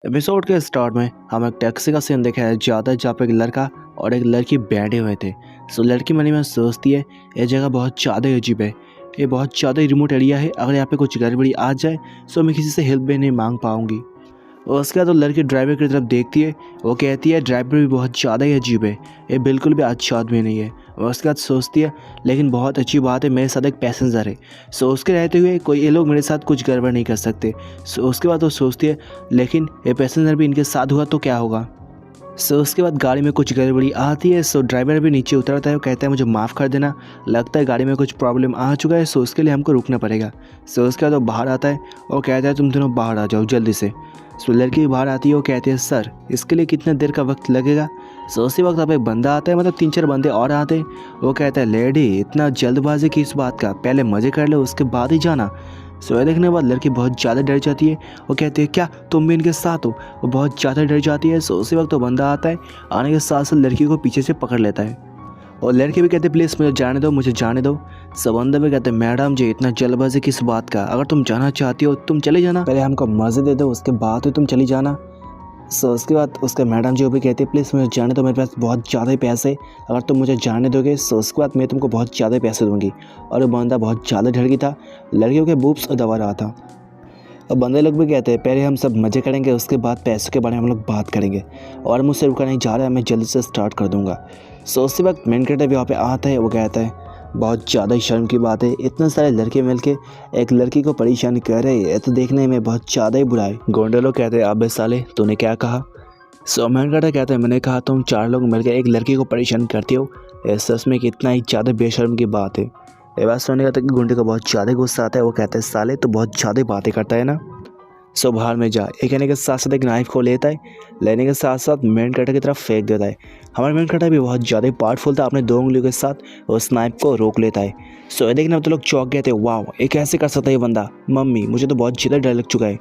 Episode के start में हम एक टैक्सी का सीन देखा है ज़्यादा जहाँ पे एक लड़का और एक लड़की बैठे हुए थे। सो लड़की मन में सोचती है ये जगह बहुत ज़्यादा अजीब है, ये बहुत ज़्यादा रिमोट एरिया है, अगर यहाँ पे कुछ गड़बड़ी आ जाए तो मैं किसी से हेल्प भी नहीं मांग पाऊंगी। और उसके बाद वो लड़की ड्राइवर की तरफ देखती है, वो कहती है ड्राइवर भी बहुत ज़्यादा ही अजीब है, ये बिल्कुल भी अच्छा आदमी नहीं है। और उसके बाद सोचती है लेकिन बहुत अच्छी बात है मेरे साथ एक पैसेंजर है, सो उसके रहते हुए कोई ये लोग मेरे साथ कुछ गड़बड़ नहीं कर सकते। सो उसके बाद वो सोचती है लेकिन ये पैसेंजर भी इनके साथ हुआ तो क्या होगा। सो उसके बाद गाड़ी में कुछ गड़बड़ी आती है। सो ड्राइवर भी नीचे उतरता है, वो कहता है मुझे माफ़ कर देना, लगता है गाड़ी में कुछ प्रॉब्लम आ चुका है, सो उसके लिए हमको रुकना पड़ेगा। सो उसके बाद वो बाहर आता है और कहता है तुम दोनों बाहर आ जाओ जल्दी से। सो लड़की बाहर आती है, वो कहती है सर इसके लिए कितना देर का वक्त लगेगा। सो उसी वक्त अब एक बंदा आता है, मतलब 3-4 बंदे और आते हैं। वो कहता है लेडी इतना जल्दबाजी किस बात का, पहले मज़े कर लो उसके बाद ही जाना। सो ये देखने के बाद लड़की बहुत ज़्यादा डर जाती है, वो कहती है क्या तुम भी इनके साथ हो। वो बहुत ज़्यादा डर जाती है। सो उसी वक्त तो बंदा आता है, आने के साथ साथ लड़की को पीछे से पकड़ लेता है और लड़की भी कहती है प्लीज़ मुझे जाने दो, मुझे जाने दो। सब बंदा भी कहते हैं मैडम जी इतना जल्दबाजी किस बात का, अगर तुम जाना चाहती हो तुम चले जाना, पहले हमको मज़े दे दो उसके बाद ही तुम चली जाना। सो उसके बाद उसके मैडम जी वो भी कहती है प्लीज़ मुझे जाने दो, मेरे पास बहुत ज़्यादा पैसे, अगर तुम मुझे जाने दोगे सो उसके बाद मैं तुमको बहुत ज़्यादा पैसे दूंगी। और वो बंदा बहुत ज़्यादा डर गया था, लड़कियों के बूब्स दबा रहा था। और बंदे लोग भी कहते हैं पहले हम सब मज़े करेंगे उसके बाद पैसों के बारे में हम लोग बात करेंगे, और मुझसे रुका नहीं जा रहा है, मैं जल्दी से स्टार्ट कर दूंगा। सो उसी वक्त मेन कैरेक्टर भी वहाँ पे आता है, वो कहता है बहुत ज़्यादा शर्म की बात है इतने सारे लड़के मिलके एक लड़की को परेशान कर रहे हैं, ये तो देखने में बहुत ज़्यादा ही बुरा है। गोंडे लोग कहते हैं अबे साले तूने क्या कहा। सो मेन कैरेक्टर कहते हैं मैंने कहा तुम 4 लोग मिलकर एक लड़की को परेशान करते हो, ये सच में कितना ही ज़्यादा बेशर्म की बात है। ये बात सुनने का तो गुंडे को बहुत ज़्यादा गुस्सा आता है, वो कहते हैं साले तो बहुत ज़्यादा बातें करता है ना। सो बाहर में जा एक कहने के साथ साथ एक नाइफ को लेता है, लेने के साथ साथ मेन कटर की तरफ फेंक देता है। हमारा मेन कटर भी बहुत ज़्यादा पावरफुल था, अपने 2 उंगलियों के साथ उस नाइफ को रोक लेता है। सो ये देखने तो लोग चौंक गए थे, वाह ये कैसे कर सकता है ये बंदा, मम्मी मुझे तो बहुत ज़्यादा डर लग चुका है।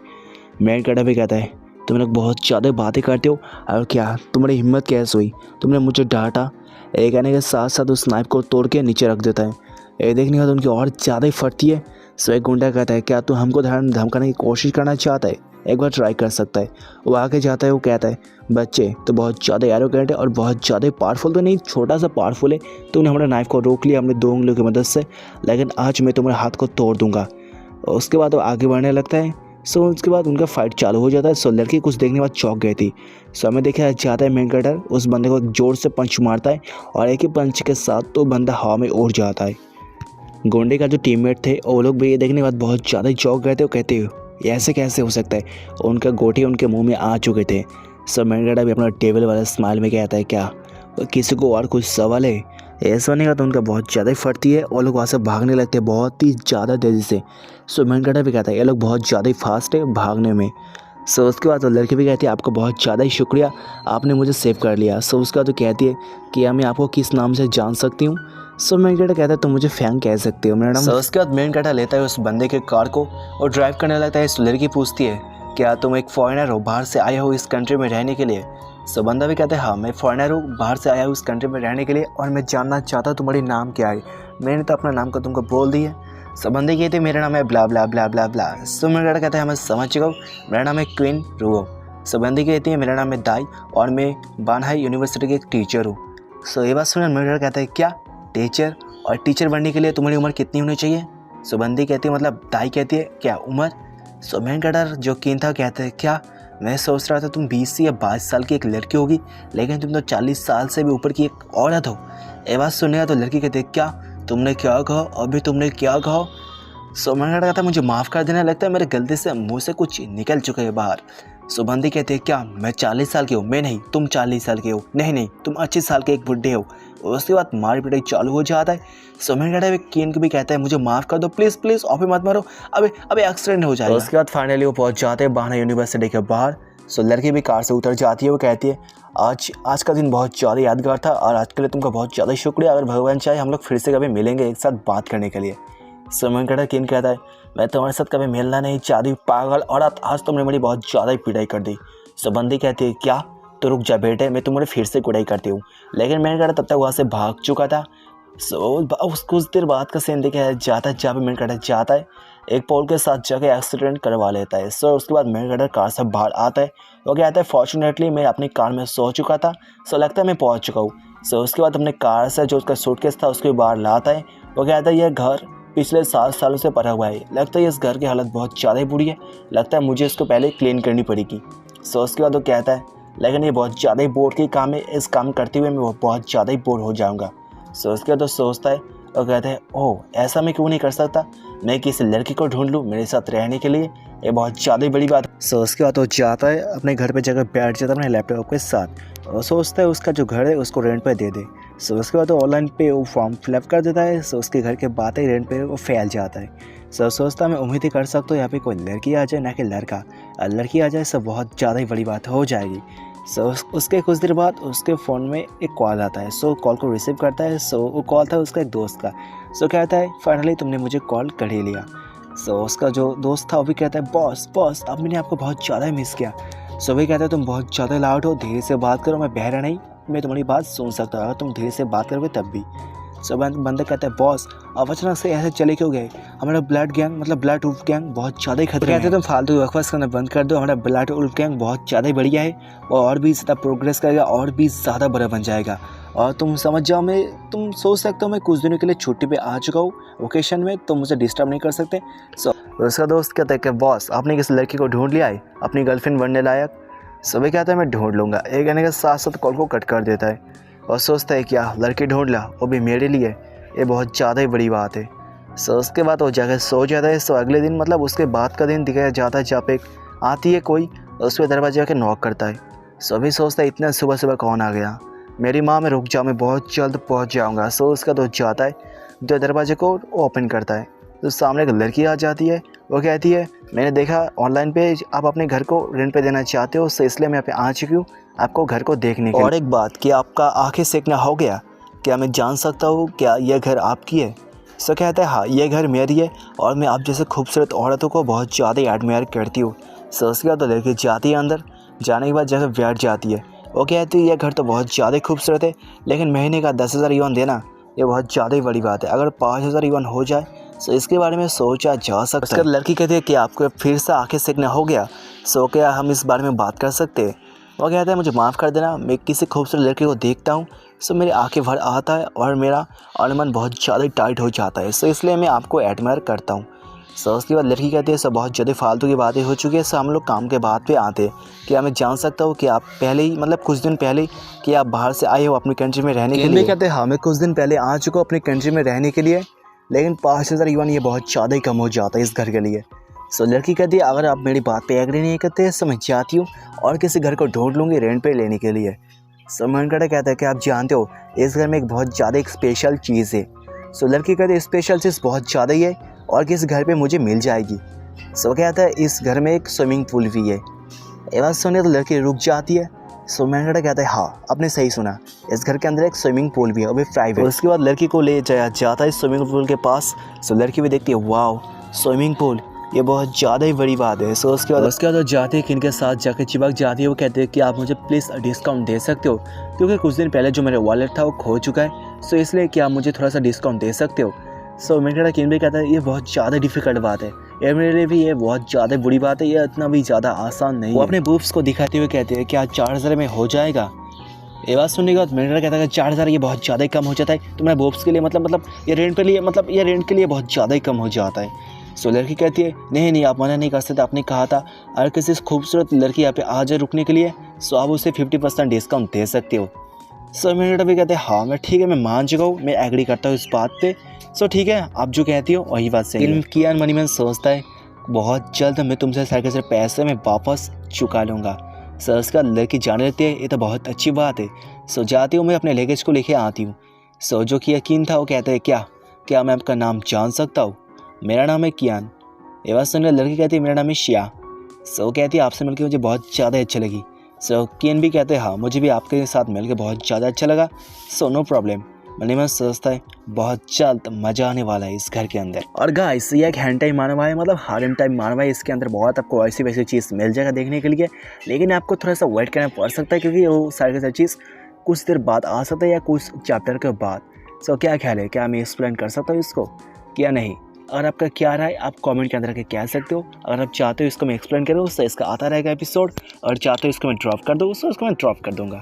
मेन कटर भी कहता है तुम लोग बहुत ज़्यादा बातें करते हो, और क्या तुम्हारी हिम्मत कैसे हुई, तुमने मुझे डांटा। ये कहने के साथ साथ उस नाइफ को तोड़ के नीचे रख देता है। ये देखने के बाद उनकी और ज़्यादा ही फटती है। सो एक गुंडा कहता है क्या तू हमको धमकाने की कोशिश करना चाहता है, एक बार ट्राई कर सकता है। वो आगे जाता है, वो कहता है बच्चे तो बहुत ज़्यादा एरोगेंट है और बहुत ज़्यादा पावरफुल तो नहीं, छोटा सा पावरफुल है, तूने हमारे नाइफ को रोक लिया अपने 2 उंगलियों की मदद से, लेकिन आज मैं तुम्हारे हाथ को तोड़ दूंगा। उसके बाद वो आगे बढ़ने लगता है। सो उसके बाद उनका फाइट चालू हो जाता है। सो लड़की कुछ देखने के बाद चौंक गई थी। सो हमें देखा जाता है मेन कैरेक्टर उस बंदे को जोर से पंच मारता है, और एक ही पंच के साथ तो बंदा हवा में उड़ जाता है। गोंडे का जो टीममेट थे वो लोग भी ये देखने के बाद बहुत ज़्यादा चौंक गए थे, वो कहते ये ऐसे कैसे हो सकता है, उनका गोटी उनके मुंह में आ चुके थे। सब मेन कैरेक्टर भी अपना टेबल वाला स्माइल में कहता है क्या किसी को और कुछ सवाल है। ऐसा नहीं का तो उनका बहुत ज़्यादा ही फटती है और लोग वहाँ से भागने लगते हैं बहुत ही ज़्यादा तेज़ी से। सो मेन कैरेक्टर भी कहता है ये लोग बहुत ज़्यादा ही फास्ट है भागने में। सो उसके बाद तो लड़की भी कहती है आपका बहुत ज़्यादा ही शुक्रिया, आपने मुझे सेव कर लिया। सो उसका तो कहती है कि मैं आपको किस नाम से जान सकती हूँ। सो मेन कैरेक्टर कहता है तुम मुझे फैंग कह सकते हो मेरा नाम। सो उसके बाद मेन कैरेक्टर लेता है उस बंदे के कार को और ड्राइव करने लगता है। इस लड़की पूछती है क्या तुम एक फॉरेनर हो, बाहर से आए हो इस कंट्री में रहने के लिए। सो बंदा भी कहता है हाँ मैं फॉरेनर हूँ, बाहर से आया हूँ इस कंट्री में रहने के लिए, और मैं जानना चाहता हूँ तुम्हारी नाम क्या है। मैंने तो अपना नाम को तुमको बोल दिया। सो बंदे कहते मेरा नाम है ब्ला ब्ला ब्ला ब्ला ब्ला। सो मेरा लड़का कहता है मैं समझ चुका हूँ, मेरा नाम है क्वीन रुओ। सो बंदी कहती है मेरा नाम है दाई और मैं बानहाई यूनिवर्सिटी की एक टीचर हूँ। सो ये बात सुनकर मेरा लड़का कहता है क्या टीचर, और टीचर बनने के लिए तुम्हारी उम्र कितनी होनी चाहिए। सो बंदी कहती है मतलब दाई कहती है क्या उम्र। सो मेन कैरेक्टर जो कीन था कहते हैं क्या मैं सोच रहा था तुम 20 या 22 साल की एक लड़की होगी, लेकिन तुम तो 40 साल से भी ऊपर की एक औरत हो। ये बात सुनेगा तो लड़की कहती है क्या तुमने क्या कहा, अभी तुमने क्या कहा। सो मैंने कहा था मुझे माफ़ कर देना, लगता है मेरे गलती से मुंह से कुछ निकल चुका है बाहर। सो बंदी कहती है क्या मैं 40 साल की हूँ, मैं नहीं तुम 40 साल के हो, नहीं नहीं तुम 25 साल के एक बुढ़े हो। उसके बाद मार पिटाई चालू हो जाता है। सो मैंने कहा कीन को भी कहता है मुझे माफ़ कर दो प्लीज़ प्लीज़, ऑफे मत मारो, अबे एक्सीडेंट हो जाएगा। उसके बाद फाइनली वो पहुँच जाते हैं बाना यूनिवर्सिटी के बाहर। सो लड़की भी कार से उतर जाती है, वो कहती है आज का दिन बहुत ज़्यादा यादगार था और आज के लिए तुमका बहुत ज़्यादा शुक्रिया, अगर भगवान चाहे हम लोग फिर से कभी मिलेंगे एक साथ बात करने के लिए। सो मैंने कहा किन कहता है मैं तुम्हारे साथ कभी मिलना नहीं चाहती पागल औरत, आज तुमने मेरी बहुत ज़्यादा ही पिटाई कर दी। सो बंदी कहती है क्या तो रुक जा बेटे, मैं तुम्हारे फिर से कुटाई करती हूँ, लेकिन मैंने कहा तब तक वहाँ से भाग चुका था। सो कुछ देर बाद का सीन देखा जाता है जहाँ पे मैंने कहा जाता है एक पोल के साथ जाके एक्सीडेंट करवा लेता है। सो उसके बाद मेन कैरेक्टर कार से बाहर आता है। वो कहता है फॉर्चुनेटली मैं अपनी कार में सो चुका था, सो लगता है मैं पहुंच चुका हूँ। सो उसके बाद अपने कार से जो उसका सूटकेस था उसके बाहर लाता है। वो कहता है यह घर पिछले 7 सालों से पड़ा हुआ है, लगता है इस घर की हालत बहुत ज़्यादा ही बुरी है, लगता है मुझे इसको पहले क्लीन करनी पड़ेगी। सो उसके बाद वो कहता है लेकिन ये बहुत ज़्यादा ही बोर की काम है, इस काम करते हुए मैं बहुत ज़्यादा ही बोर हो जाऊँगा। सो उसके बाद वो सोचता है और कहते हैं ओह ऐसा मैं क्यों नहीं कर सकता, मैं किसी लड़की को ढूंढ लूँ मेरे साथ रहने के लिए, ये बहुत ज़्यादा ही बड़ी बात है। सो उसके बाद वो जाता है अपने घर पे जाकर बैठ जाता है अपने लैपटॉप के साथ और सोचता है उसका जो घर है उसको रेंट पे दे दे। सो उसके बाद वो ऑनलाइन पे वो फॉर्म फिलअप कर देता है। सो उसके घर के बातें रेंट पे वो फैल जाता है। सो सोचता मैं उम्मीद ही कर सकता हूँ यहाँ पे कोई लड़की आ जाए ना कि लड़का, लड़की आ जाए सब बहुत ज़्यादा ही बड़ी बात हो जाएगी। सो उसके कुछ देर बाद उसके फ़ोन में एक कॉल आता है। सो कॉल को रिसीव करता है। सो वो कॉल था उसका एक दोस्त का। सो कहता है फाइनली तुमने मुझे कॉल कर ही लिया। सो उसका जो दोस्त था वो भी कहता है बॉस अब मैंने आपको बहुत ज़्यादा ही मिस किया। सो वही कहता है तुम बहुत ज़्यादा लाउड हो, धीरे से बात करो, मैं बहरा नहीं, मैं तुम्हारी बात सुन सकता हूँ अगर तुम धीरे से बात करोगे तब भी। सो बंदा कहता है बॉस अब अचानक से ऐसे चले क्यों गए, हमारा ब्लड गैंग मतलब ब्लड उल्फ गैंग बहुत ज़्यादा ही खतरा है। कहते तुम फालतू बकवास करना बंद कर दो, हमारा ब्लड उल्फ गैंग बहुत ज़्यादा ही बढ़िया है और भी ज़्यादा प्रोग्रेस करेगा और भी ज़्यादा बड़ा बन जाएगा। और तुम समझ जाओ तुम सोच सकते हो मैं कुछ दिनों के लिए छुट्टी पे आ चुका हूँ वेकेशन में, तुम मुझे डिस्टर्ब नहीं कर सकते। सो उसका दोस्त कहता है कि बॉस आपने किसी लड़की को ढूंढ लिया है अपनी गर्लफ्रेंड बनने लायक। सभी कहता है मैं ढूंढ लूँगा, एक कहने के साथ साथ कॉल को कट कर देता है और सोचता है क्या लड़की ढूंढ ला वो भी मेरे लिए, ये बहुत ज़्यादा ही बड़ी बात है। सो उसके बाद वो जाकर सो जाता है। सो अगले दिन मतलब उसके बाद का दिन दिखाया जाता है जहाँ पे आती है कोई उस पर दरवाजे आके नॉक करता है। सो भी सोचता है इतना सुबह सुबह कौन आ गया, मेरी माँ में रुक जाओ मैं बहुत जल्द पहुँच जाऊँगा। सो उसका दोस्त जाता है जो दरवाजे को ओपन करता है तो सामने एक लड़की आ जाती है। वो कहती है मैंने देखा ऑनलाइन पे आप अपने घर को रेंट पे देना चाहते हो, सो इसलिए मैं यहाँ पे आ चुकी हूँ आपको घर को देखने के लिए। और एक बात कि आपका आंखें सेकना हो गया, क्या मैं जान सकता हूँ क्या यह घर आपकी है? सो कहता है हाँ यह घर मेरी है और मैं आप जैसे खूबसूरत औरतों को बहुत ज़्यादा एडमायर करती हूँ। सो उसके बाद तो लड़की जाती है अंदर, जाने के बाद जैसे बैठ जाती है। वो कहती है यह घर तो बहुत ज़्यादा खूबसूरत है लेकिन महीने का 10,000 युआन देना ये बहुत ज़्यादा ही बड़ी बात है, अगर 5,000 युआन हो जाए सो इसके बारे में सोचा जा सकता है। लड़की कहती है कि आपको फिर से आंखें सेकना हो गया, सो क्या हम इस बारे में बात कर सकते हैं? वो कहता है मुझे माफ़ कर देना, मैं किसी खूबसूरत लड़की को देखता हूँ सो मेरी आंखें भर आता है और मेरा मन बहुत ज़्यादा टाइट हो जाता है, सो इसलिए मैं आपको एडमायर करता हूँ। सो उसके बाद लड़की कहती है सो बहुत ज़्यादा फालतू की बातें हो चुकी है, सो हम लोग काम के बाद पे आते हैं। क्या मैं जान सकता हूँ कि आप पहले ही मतलब कुछ दिन पहले कि आप बाहर से आए हो अपनी कंट्री में रहने के लिए? कहते हैं हाँ मैं कुछ दिन पहले आ चुका हूँ अपनी कंट्री में रहने के लिए, लेकिन 5,000 युआन ये बहुत ज़्यादा ही कम हो जाता है इस घर के लिए। सो लड़की कहती है अगर आप मेरी बात पे एग्री नहीं करते तो मैं जाती हूँ और किसी घर को ढूंढ लूँगी रेंट पे लेने के लिए। सो मनकड़ा कहता है कि आप जानते हो इस घर में एक बहुत ज़्यादा एक स्पेशल चीज़ है। सो लड़की कहती है स्पेशल चीज़ बहुत ज़्यादा ही है और किस घर पे मुझे मिल जाएगी। सो कहता है इस घर में एक स्विमिंग पूल भी है। ये बात सुने तो लड़की रुक जाती है। सो मनकड़ा कहता है हाँ आपने सही सुना, इस घर के अंदर एक स्विमिंग पूल भी है, वो भी प्राइवेट। उसके बाद लड़की को ले जाया जाता है स्विमिंग पूल के पास। सो लड़की भी देखती है वाओ स्विमिंग पूल ये बहुत ज़्यादा ही बड़ी बात है। सो उसके बाद वो जाती है कि इनके साथ जाकर चिपक जाती है। वो कहते हैं कि आप मुझे प्लीज़ डिस्काउंट दे सकते हो क्योंकि कुछ दिन पहले जो मेरा वॉलेट था वो खो चुका है, सो इसलिए क्या आप मुझे थोड़ा सा डिस्काउंट दे सकते हो? सो मनकड़ा किन भी कहता है ये बहुत ज़्यादा डिफ़िकल्ट बात है, ये मेरे लिए भी ये बहुत ज़्यादा बुरी बात है, ये इतना भी ज़्यादा आसान नहीं है। वो अपने बूब्स को दिखाते हुए कहते हैं क्या 4,000 में हो जाएगा? ये बात सुनने के बाद मनकड़ा कहता है 4,000 ये बहुत ज़्यादा ही कम हो जाता है, तुम्हारे बॉब्स के लिए मतलब ये रेंट पे लिए मतलब ये रेंट के लिए बहुत ज़्यादा ही कम हो जाता है। सो लड़की कहती है नहीं आप मना नहीं कर सकते, आपने कहा था अगर किसी खूबसूरत लड़की यहाँ पे आ जाए रुकने के लिए सो आप उसे 50% डिस्काउंट दे सकते हो। सो मनकड़ा भी कहते हैं हाँ मैं ठीक है मैं मान चुका हूँ, मैं एग्री करता हूँ इस बात पे। सो ठीक है आप जो कहती हो वही बात सही है। कियान मनी मैन सोचता है बहुत जल्द मैं तुमसे सारे पैसे मैं वापस चुका लूँगा। सो उसका लड़की जाने लेती है ये तो बहुत अच्छी बात है। सो जाती हूँ मैं अपने लगेज को लेके आती हूँ। सो जो कि यकीन था वो कहते हैं क्या मैं आपका नाम जान सकता हूँ? मेरा नाम है कियान। ये बात सुनकर लड़की कहती है मेरा नाम है शिया। सो कहती है आपसे मिलकर मुझे बहुत ज़्यादा अच्छी लगी। सो कियान भी कहते हैं हाँ मुझे भी आपके साथ मिलकर बहुत ज़्यादा अच्छा लगा, सो नो प्रॉब्लम। मनी में सोचता है बहुत जल्द मज़ा आने वाला है इस घर के अंदर। और गाइस ये एक हैंटाई मानवा है मतलब हारम टाइप मानवा है, इसके अंदर बहुत आपको ऐसी वैसी चीज़ मिल जाएगा देखने के लिए, लेकिन आपको थोड़ा सा वेट करना पड़ सकता है क्योंकि वो सारी चीज़ कुछ देर बाद आ सकता है या कुछ चैप्टर के बाद। सो क्या ख्याल है, क्या मैं एक्सप्लेन कर सकता हूँ इसको क्या नहीं? और आपका क्या राय आप कमेंट के अंदर आके कह सकते हो। अगर आप चाहते हो इसको मैं एक्सप्लेन करूँ तो इसका आता रहेगा एपिसोड, और चाहते हो इसको मैं ड्रॉप कर दूँ उसको मैं ड्रॉप कर दूँगा।